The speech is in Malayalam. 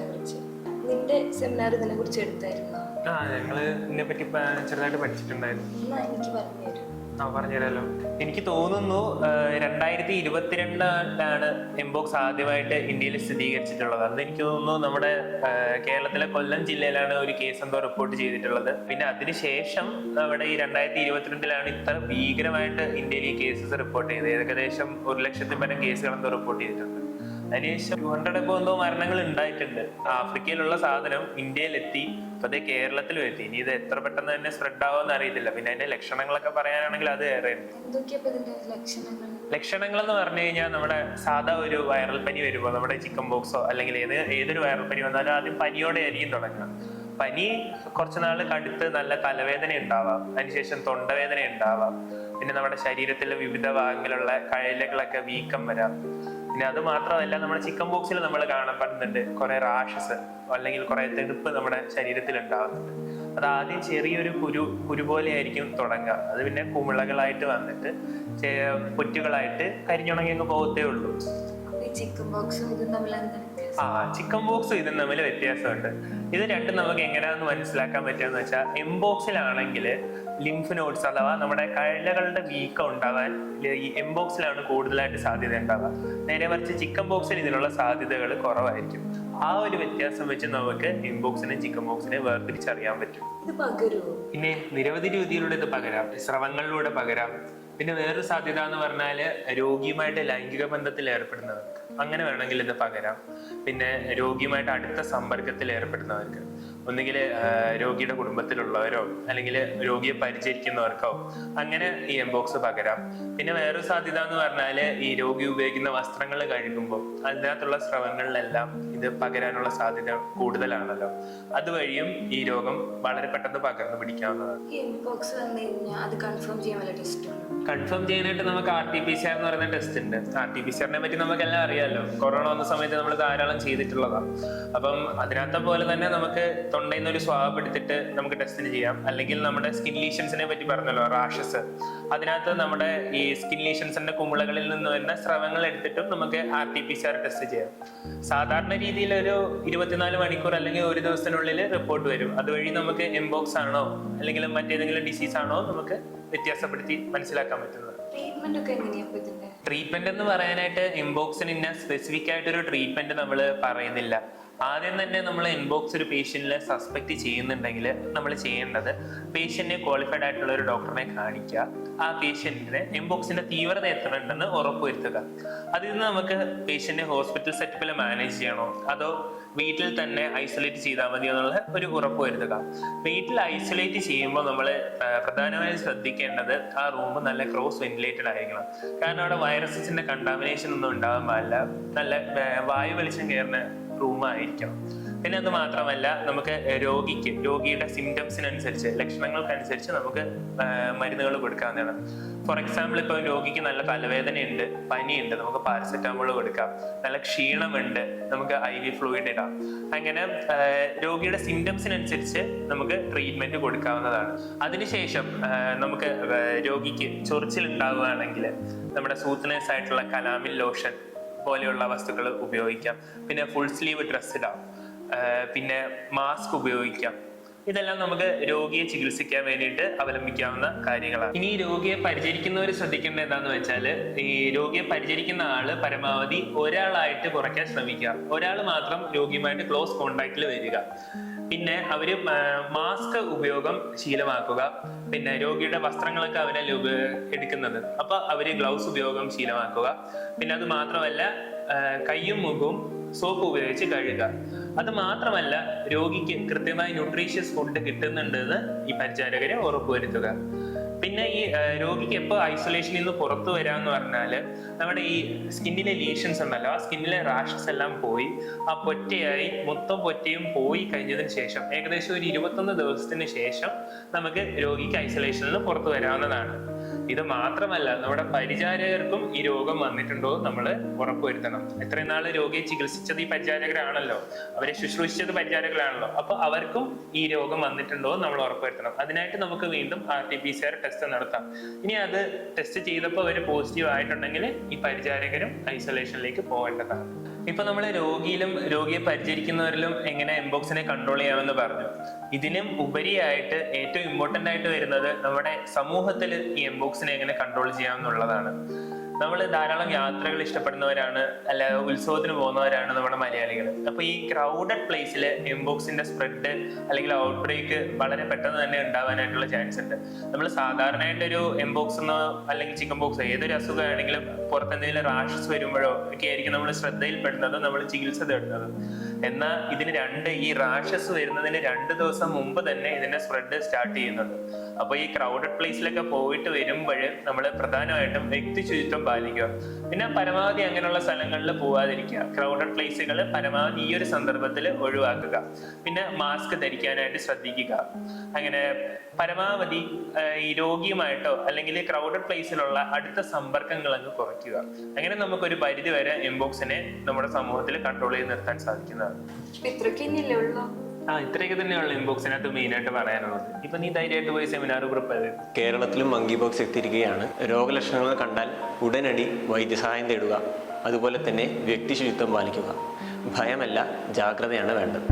ഇതിനെ കുറിച്ച്. നിന്റെ സെമിനാർ ഇതിനെ കുറിച്ച് എടുത്തായിരുന്നു? ഞങ്ങള് ഇതിനെ പറ്റി ചെറുതായിട്ട് പഠിച്ചിട്ടുണ്ടായിരുന്നു. എന്നാ എനിക്ക് പറഞ്ഞു തരും. പറഞ്ഞുതരാമല്ലോ. എനിക്ക് തോന്നുന്നു 2022 എംബോക്സ് ആദ്യമായിട്ട് ഇന്ത്യയിൽ സ്ഥിരീകരിച്ചിട്ടുള്ളത്. അന്ന് എനിക്ക് തോന്നുന്നു നമ്മുടെ കേരളത്തിലെ കൊല്ലം ജില്ലയിലാണ് ഒരു കേസ് എന്തോ റിപ്പോർട്ട് ചെയ്തിട്ടുള്ളത്. പിന്നെ അതിനുശേഷം നമ്മുടെ ഈ 2022 ഇത്ര ഭീകരമായിട്ട് ഇന്ത്യയിൽ ഈ കേസസ് റിപ്പോർട്ട് ചെയ്തത്. ഏകദേശം 100,000 പരം കേസുകൾ എന്തോ റിപ്പോർട്ട് ചെയ്തിട്ടുണ്ട്. അതിനുശേഷം 200 എന്തോ മരണങ്ങൾ ഉണ്ടായിട്ടുണ്ട്. ആഫ്രിക്കയിലുള്ള സാധനം ഇന്ത്യയിലെത്തി, ഇപ്പൊ അതേ കേരളത്തിലും എത്തി. ഇനി ഇത് എത്ര പെട്ടെന്ന് തന്നെ സ്പ്രെഡ് ആവുമെന്ന് അറിയത്തില്ല. പിന്നെ അതിന്റെ ലക്ഷണങ്ങളൊക്കെ പറയാനാണെങ്കിൽ അത് ഏറെ. ലക്ഷണങ്ങൾ എന്ന് പറഞ്ഞു കഴിഞ്ഞാൽ നമ്മുടെ സാധാ ഒരു വൈറൽ പനി വരുമ്പോൾ, നമ്മുടെ ചിക്കൻ ബോക്സോ അല്ലെങ്കിൽ ഏതൊരു വൈറൽ പനി വന്നാലും ആദ്യം പനിയോടെ ആയിരിക്കും തുടങ്ങുക. പനി കുറച്ചുനാൾ കടുത്ത് നല്ല തലവേദന ഉണ്ടാവാം, അതിനുശേഷം തൊണ്ടവേദന ഉണ്ടാവാം, പിന്നെ നമ്മുടെ ശരീരത്തിലെ വിവിധ ഭാഗങ്ങളിലുള്ള കഴലുകളൊക്കെ വീക്കം വരാം. പിന്നെ അത് മാത്രമല്ല, നമ്മുടെ ചിക്കൻ ബോക്സിൽ നമ്മൾ കാണപ്പെടുന്നുണ്ട് കുറെ റാഷസ് അല്ലെങ്കിൽ കുറെ തെടുപ്പ് നമ്മുടെ ശരീരത്തിൽ ഉണ്ടാവുന്നുണ്ട്. അത് ആദ്യം ചെറിയൊരു കുരു പോലെ ആയിരിക്കും തുടങ്ങുക. അത് പിന്നെ കുമിളകളായിട്ട് വന്നിട്ട് പൊറ്റുകളായിട്ട് കരിഞ്ഞുണങ്ങി അങ്ങ് പോകത്തേ ഉള്ളൂ. ചിക്കൻ ബോക്സും ഇതും തമ്മിൽ വ്യത്യാസമുണ്ട്. ഇത് രണ്ടും നമുക്ക് എങ്ങനെയാണെന്ന് മനസ്സിലാക്കാൻ പറ്റുമെന്ന് വെച്ചാൽ, എംബോക്സിലാണെങ്കിൽ ലിംഫ് നോഡ്സ് അഥവാ നമ്മുടെ കഴലുകളുടെ വീക്കം ഉണ്ടാവാൻ ഈ എംബോക്സിലാണ് കൂടുതലായിട്ട് സാധ്യത ഉണ്ടാവുക. നേരെ മറിച്ച് ചിക്കൻ ബോക്സിൽ ഇതിനുള്ള സാധ്യതകൾ കുറവായിരിക്കും. ആ ഒരു വ്യത്യാസം വെച്ച് നമുക്ക് എംബോക്സിനെ ചിക്കൻ ബോക്സിനെ വേർതിരിച്ചറിയാൻ പറ്റും. പിന്നെ നിരവധി രീതിയിലൂടെ ഇത് പകരാം. സ്രവങ്ങളിലൂടെ പകരാം. പിന്നെ വേറൊരു സാധ്യത എന്ന് പറഞ്ഞാല് രോഗിയുമായിട്ട് ലൈംഗിക ബന്ധത്തിൽ ഏർപ്പെടുന്നവർക്ക് അങ്ങനെ വേണമെങ്കിൽ ഇത് പകരാം. പിന്നെ രോഗിയുമായിട്ട് അടുത്ത സമ്പർക്കത്തിൽ ഏർപ്പെടുന്നവർക്ക്, ഒന്നുകിൽ രോഗിയുടെ കുടുംബത്തിലുള്ളവരോ അല്ലെങ്കിൽ രോഗിയെ പരിചരിക്കുന്നവർക്കോ അങ്ങനെ ഈ എംബോക്സ് പകരാം. പിന്നെ വേറൊരു സാധ്യത എന്ന് പറഞ്ഞാല് ഈ രോഗി ഉപയോഗിക്കുന്ന വസ്ത്രങ്ങൾ കഴുകുമ്പോൾ അതിനകത്തുള്ള സ്രവങ്ങളിലെല്ലാം ഇത് പകരാനുള്ള സാധ്യത കൂടുതലാണല്ലോ. അതുവഴിയും ഈ രോഗം വളരെ പെട്ടെന്ന് പകർന്നു പിടിക്കാവുന്നതാണ്. കൺഫേം ചെയ്യാനായിട്ട് നമുക്ക് RT-PCR എന്ന് പറയുന്ന ടെസ്റ്റ് ഉണ്ട്. RT-PCRനെ പറ്റി നമുക്കെല്ലാം അറിയാമല്ലോ. കൊറോണ വന്ന സമയത്ത് നമ്മൾ ധാരാളം ചെയ്തിട്ടുള്ളതാണ്. അപ്പം അതിനകത്തെ പോലെ തന്നെ നമുക്ക് തൊണ്ടയിൽ നിന്ന് ഒരു സ്വാബ് എടുത്തിട്ട് നമുക്ക് ടെസ്റ്റിന് ചെയ്യാം. അല്ലെങ്കിൽ നമ്മുടെ സ്കിൻ ലീഷൻസിനെ പറ്റി പറഞ്ഞല്ലോ, റാഷസ്, അതിനകത്ത് നമ്മുടെ ഈ സ്കിൻ ലീഷൻസിന്റെ കുമിളകളിൽ നിന്ന് വരുന്ന സ്രവങ്ങൾ എടുത്തിട്ടും നമുക്ക് RT-PCR ടെസ്റ്റ് ചെയ്യാം. സാധാരണ രീതിയിൽ ഒരു 24 മണിക്കൂർ അല്ലെങ്കിൽ ഒരു ദിവസത്തിനുള്ളിൽ റിപ്പോർട്ട് വരും. അതുവഴി നമുക്ക് എംബോക്സ് ആണോ അല്ലെങ്കിൽ മറ്റേതെങ്കിലും ഡിസീസ് ആണോ നമുക്ക് വ്യത്യാസപ്പെടുത്തി മനസ്സിലാക്കാൻ പറ്റുന്നത്. ട്രീറ്റ്മെന്റ് എന്ന് പറയാനായിട്ട് എംബോക്സിന് ഇന്ന സ്പെസിഫിക് ആയിട്ടൊരു ട്രീറ്റ്മെന്റ് നമ്മൾ പറയുന്നില്ല. ആദ്യം തന്നെ നമ്മൾ എംബോക്സ് ഒരു പേഷ്യന്റിനെ സസ്പെക്ട് ചെയ്യുന്നുണ്ടെങ്കിൽ നമ്മൾ ചെയ്യേണ്ടത് പേഷ്യന്റിനെ ക്വാളിഫൈഡ് ആയിട്ടുള്ള ഒരു ഡോക്ടറിനെ കാണിക്കുക. ആ പേഷ്യന്റിന് എംബോക്സിന്റെ തീവ്രത എത്ര ഉണ്ടെന്ന് ഉറപ്പുവരുത്തുക. അതിൽ നിന്ന് നമുക്ക് പേഷ്യന്റിനെ ഹോസ്പിറ്റൽ സെറ്റപ്പിൽ മാനേജ് ചെയ്യണോ അതോ വീട്ടിൽ തന്നെ ഐസൊലേറ്റ് ചെയ്താൽ മതി എന്നുള്ള ഒരു ഉറപ്പ് വരുത്തുക. വീട്ടിൽ ഐസൊലേറ്റ് ചെയ്യുമ്പോൾ നമ്മൾ പ്രധാനമായും ശ്രദ്ധിക്കേണ്ടത് ആ റൂം നല്ല ക്രോസ് വെന്റിലേറ്റഡ് ആയിരിക്കണം. കാരണം അവിടെ വൈറസസിന്റെ കണ്ടാമിനേഷൻ ഒന്നും ഉണ്ടാകാൻ പാടില്ല. നല്ല വായു വെളിച്ചം കയറുന്ന റൂമായിരിക്കണം. പിന്നെ അത് മാത്രമല്ല, നമുക്ക് രോഗിയുടെ സിംറ്റംസിനനുസരിച്ച്, ലക്ഷണങ്ങൾക്കനുസരിച്ച് നമുക്ക് മരുന്നുകൾ കൊടുക്കാവുന്നതാണ്. ഫോർ എക്സാമ്പിൾ, ഇപ്പൊ രോഗിക്ക് നല്ല തലവേദനയുണ്ട്, പനിയുണ്ട്, നമുക്ക് പാരസെറ്റാമോൾ കൊടുക്കാം. നല്ല ക്ഷീണമുണ്ട്, നമുക്ക് IV ഫ്ലൂയിഡ് ഇടാം. അങ്ങനെ രോഗിയുടെ സിംറ്റംസിനനുസരിച്ച് നമുക്ക് ട്രീറ്റ്മെന്റ് കൊടുക്കാവുന്നതാണ്. അതിനുശേഷം നമുക്ക് രോഗിക്ക് ചൊറിച്ചിൽ ഉണ്ടാവുകയാണെങ്കിൽ നമ്മുടെ സൂത്ത്നെസ് ആയിട്ടുള്ള കലാമിൻ ലോഷൻ പോലെയുള്ള വസ്തുക്കൾ ഉപയോഗിക്കാം. പിന്നെ ഫുൾ സ്ലീവ് ഡ്രസ് ഇടാം. പിന്നെ മാസ്ക് ഉപയോഗിക്കാം. ഇതെല്ലാം നമുക്ക് രോഗിയെ ചികിത്സിക്കാൻ വേണ്ടിയിട്ട് അവലംബിക്കാവുന്ന കാര്യങ്ങളാണ്. ഇനി രോഗിയെ പരിചരിക്കുന്നവർ ശ്രദ്ധിക്കേണ്ടത് എന്താന്ന് വെച്ചാൽ, ഈ രോഗിയെ പരിചരിക്കുന്ന ആള് പരമാവധി ഒരാളായിട്ട് കുറയ്ക്കാൻ ശ്രമിക്കുക. ഒരാൾ മാത്രം രോഗിയുമായിട്ട് ക്ലോസ് കോണ്ടാക്റ്റിൽ വരിക. പിന്നെ അവര് മാസ്ക് ഉപയോഗം ശീലമാക്കുക. പിന്നെ രോഗിയുടെ വസ്ത്രങ്ങളൊക്കെ അവരല്ലേ എടുക്കുന്നത്, അപ്പൊ അവര് ഗ്ലൗസ് ഉപയോഗം ശീലമാക്കുക. പിന്നെ അത് മാത്രമല്ല, കയ്യും മുഖവും സോപ്പ് ഉപയോഗിച്ച് കഴുകുക. അത് മാത്രമല്ല, രോഗിക്ക് കൃത്യമായി ന്യൂട്രീഷ്യസ് ഫുഡ് കിട്ടുന്നുണ്ടെന്ന് ഈ പരിചാരകരെ ഉറപ്പുവരുത്തുക. പിന്നെ ഈ രോഗിക്ക് എപ്പോൾ ഐസൊലേഷനിൽ നിന്ന് പുറത്തു വരാമെന്ന് പറഞ്ഞാല്, നമ്മുടെ ഈ സ്കിന്നിലെ ലീഷൻസ് ഉണ്ടല്ലോ, ആ സ്കിന്നിലെ റാഷസ് എല്ലാം പോയി ആ പൊറ്റയായി മൊത്തം പൊറ്റയും പോയി കഴിഞ്ഞതിന് ശേഷം ഏകദേശം ഒരു 21 ദിവസത്തിന് ശേഷം നമുക്ക് രോഗിക്ക് ഐസൊലേഷനിൽ നിന്ന് പുറത്തു വരാവുന്നതാണ്. ഇത് മാത്രമല്ല, നമ്മുടെ പരിചാരകർക്കും ഈ രോഗം വന്നിട്ടുണ്ടോ നമ്മൾ ഉറപ്പുവരുത്തണം. എത്രയും നാള് രോഗിയെ ചികിത്സിച്ചത് ഈ പരിചാരകരാണല്ലോ, അവരെ ശുശ്രൂഷിച്ചത് പരിചാരകരാണല്ലോ, അപ്പൊ അവർക്കും ഈ രോഗം വന്നിട്ടുണ്ടോ നമ്മൾ ഉറപ്പുവരുത്തണം. അതിനായിട്ട് നമുക്ക് വീണ്ടും RT-PCR ടെസ്റ്റ് നടത്താം. ഇനി അത് ടെസ്റ്റ് ചെയ്തപ്പോൾ അവർ പോസിറ്റീവ് ആയിട്ടുണ്ടെങ്കിൽ ഈ പരിചാരകരും ഐസൊലേഷനിലേക്ക് പോകേണ്ടതാണ്. ഇപ്പൊ നമ്മൾ രോഗിയെ പരിചരിക്കുന്നവരിലും എങ്ങനെ എംബോക്സിനെ കൺട്രോൾ ചെയ്യാമെന്ന് പറഞ്ഞു. ഇതിനും ഉപരിയായിട്ട് ഏറ്റവും ഇമ്പോർട്ടന്റ് ആയിട്ട് വരുന്നത് നമ്മുടെ സമൂഹത്തിൽ ഈ എംബോക്സിനെ എങ്ങനെ കൺട്രോൾ ചെയ്യാമെന്നുള്ളതാണ്. നമ്മൾ ധാരാളം യാത്രകൾ ഇഷ്ടപ്പെടുന്നവരാണ്, അല്ല ഉത്സവത്തിന് പോകുന്നവരാണ് നമ്മുടെ മലയാളികൾ. അപ്പൊ ഈ ക്രൗഡഡ് പ്ലേസിൽ എംബോക്സിന്റെ സ്പ്രെഡ് അല്ലെങ്കിൽ ഔട്ട് ബ്രേക്ക് വളരെ പെട്ടെന്ന് തന്നെ ഉണ്ടാവാനായിട്ടുള്ള ചാൻസ് ഉണ്ട്. നമ്മൾ സാധാരണയായിട്ടൊരു എംബോക്സ് എന്നോ അല്ലെങ്കിൽ ചിക്കൻ ബോക്സ് ഏതൊരു അസുഖമാണെങ്കിലും പുറത്തെന്തെങ്കിലും റാഷസ് വരുമ്പോഴോ ഒക്കെ ആയിരിക്കും നമ്മൾ ശ്രദ്ധയിൽപ്പെടുന്നത്, നമ്മൾ ചികിത്സ തേടുന്നത്. എന്നാൽ ഈ റാഷസ് വരുന്നതിന് 2 ദിവസം മുമ്പ് തന്നെ ഇതിന്റെ സ്പ്രെഡ് സ്റ്റാർട്ട് ചെയ്യുന്നുണ്ട്. അപ്പൊ ഈ ക്രൗഡഡ് പ്ലേസിലൊക്കെ പോയിട്ട് വരുമ്പോൾ നമ്മൾ പ്രധാനമായിട്ടും വ്യക്തി ശുചിത്വം പാലിക്കുക. പിന്നെ പരമാവധി അങ്ങനെയുള്ള സ്ഥലങ്ങളിൽ പോവാതിരിക്കുക. ക്രൗഡഡ് പ്ലേസുകൾ പരമാവധി ഈ ഒരു സന്ദർഭത്തിൽ ഒഴിവാക്കുക. പിന്നെ മാസ്ക് ധരിക്കാനായിട്ട് ശ്രദ്ധിക്കുക. അങ്ങനെ പരമാവധി ഈ രോഗിയുമായിട്ടോ അല്ലെങ്കിൽ ക്രൗഡഡ് പ്ലേസിലുള്ള അടുത്ത സമ്പർക്കങ്ങൾ അങ്ങ് കുറയ്ക്കുക. അങ്ങനെ നമുക്കൊരു പരിധി വരെ എംബോക്സിനെ നമ്മുടെ സമൂഹത്തിൽ കൺട്രോൾ ചെയ്ത് നിർത്താൻ സാധിക്കുന്നതാണ്. ഇത്രയൊക്കെ തന്നെയുള്ള എംബോക്സിനകത്ത് മെയിൻ ആയിട്ട് പറയാനുള്ളത്. ഇപ്പൊ നീ ധൈര്യമായിട്ട് പോയി സെമിനാർ ഗ്രൂപ്പ് കേരളത്തിലും മങ്കി ബോക്സ് എത്തിയിരിക്കുകയാണ്. രോഗലക്ഷണങ്ങൾ കണ്ടാൽ ഉടനടി വൈദ്യസഹായം തേടുക. അതുപോലെ തന്നെ വ്യക്തി ശുചിത്വം പാലിക്കുക. ഭയമല്ല, ജാഗ്രതയാണ് വേണ്ടത്.